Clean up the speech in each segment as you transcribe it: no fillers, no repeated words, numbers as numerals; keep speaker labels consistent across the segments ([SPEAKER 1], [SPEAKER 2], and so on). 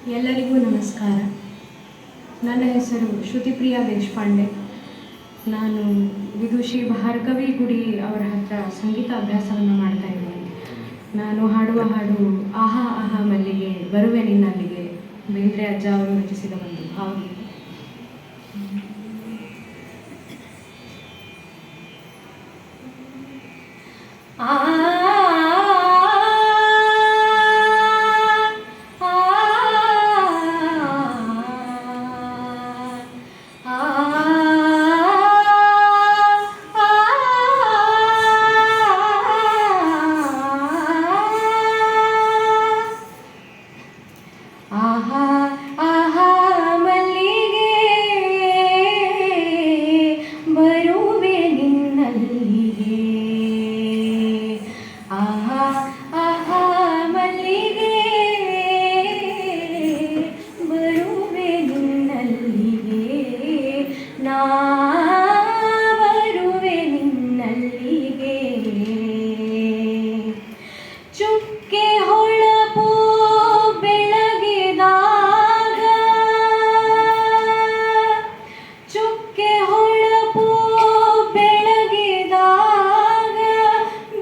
[SPEAKER 1] ಎಲ್ಲರಿಗೂ ನಮಸ್ಕಾರ. ನನ್ನ ಹೆಸರು ಶ್ರುತಿಪ್ರಿಯಾ ದೇಶಪಾಂಡೆ. ನಾನು ವಿದುಷಿ ಭಾರ್ಗವಿ ಗುಡಿ ಅವರ ಹತ್ರ ಸಂಗೀತ ಅಭ್ಯಾಸವನ್ನು ಮಾಡ್ತಾ ಇದ್ದೀನಿ. ನಾನು ಹಾಡುವ ಹಾಡು ಆಹಾ ಆಹಾ ಮಲ್ಲಿಗೆ ಬರುವೆ ನಿನ್ನಲ್ಲಿಗೆ, ಬೇಂದ್ರೆ ಅಜ್ಜ ಅವರು ರಚಿಸಿದ ಒಂದು ಭಾವಗೀತೆ. ಆಹಾ ಆಹಾ ಮಲ್ಲಿಗೆ ಬರುವೆ ನಿನ್ನಲ್ಲಿಗೆ, ಆಹಾ ಆಹಾ ಮಲ್ಲಿಗೆ ಬರುವೆ ನಿನ್ನಲ್ಲಿಗೆ, ನಾ ಬರುವೆ ನಿನ್ನಲ್ಲಿಗೆ. ಚುಕ್ಕೆ ಹೊಳಪು ಚುಕ್ಕೆ ಹೊಳಪು ಬೆಳಗಿದಾಗ,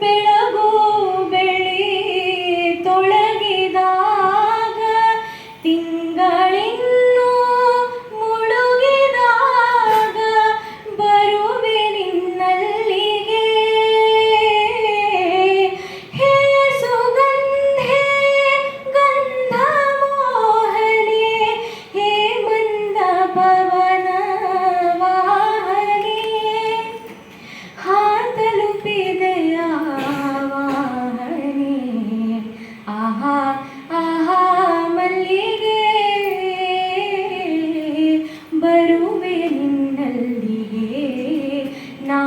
[SPEAKER 1] ಬೆಳಗು ಬೆಳಿ ತೊಳಗಿದಾಗ, ತಿಂಗಳಿನ್ನು ಮುಳುಗಿದಾಗ ಬರುವೆ ನಿನ್ನಲ್ಲಿಗೆ. ಹೇ ಸುಗಂಧೆ ಗಂಧ ಮೋಹನೆ, ಹೇ ಮಂದ ಪವನ ವಾಹನೆ, ಹಾ ತಲುಪಿದೆಯ ವಾಹನೆ. ಆಹಾ ಆಹಾ ಮಲ್ಲಿಗೆ ಬರುವೆ ನಿನ್ನಲ್ಲಿಗೆ, ನಾ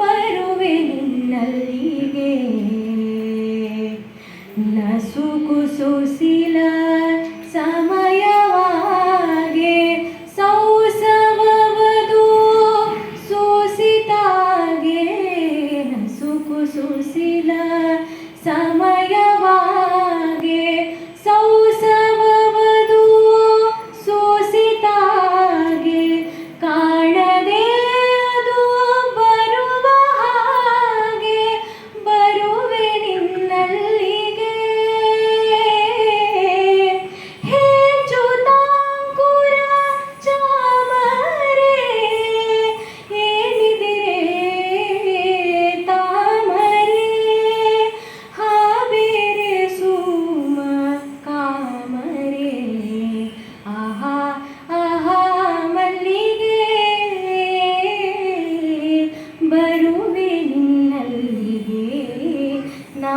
[SPEAKER 1] ಬರುವೆ ನಿನ್ನಲ್ಲಿಗೆ. ನಸುಕು ಸುಸಿಲ ಸಮಯವಾಗೆ, ಸೌಸವವದು ಸೂಸಿತಾಗೆ. ನಸುಕು ಸುಸಿಲ ಸಮಯವಾಗೆ, ಸೌಸವವದು ಸೂಸಿತಾಗೆ, ಕಾಣದೆ ಅದು ಬರುವ ಹಾಗೆ ಬರುವೆ ನಿನ್ನಲ್ಲಿಗೆ. ಹೇ ಚ್ಯುತಾಂಕುರ ಚಾಮರೆ, ಏನಿದಿರೆ ತಾಮರೆ, ಹಾಬೇರೆ ಸುಮ ಕಾಮರೆ. ಆಹಾ ಆಹಾ ಮಲ್ಲಿಗೆ ಬರುವೆ ನಿನ್ನಲ್ಲಿಗೆ, ನಾ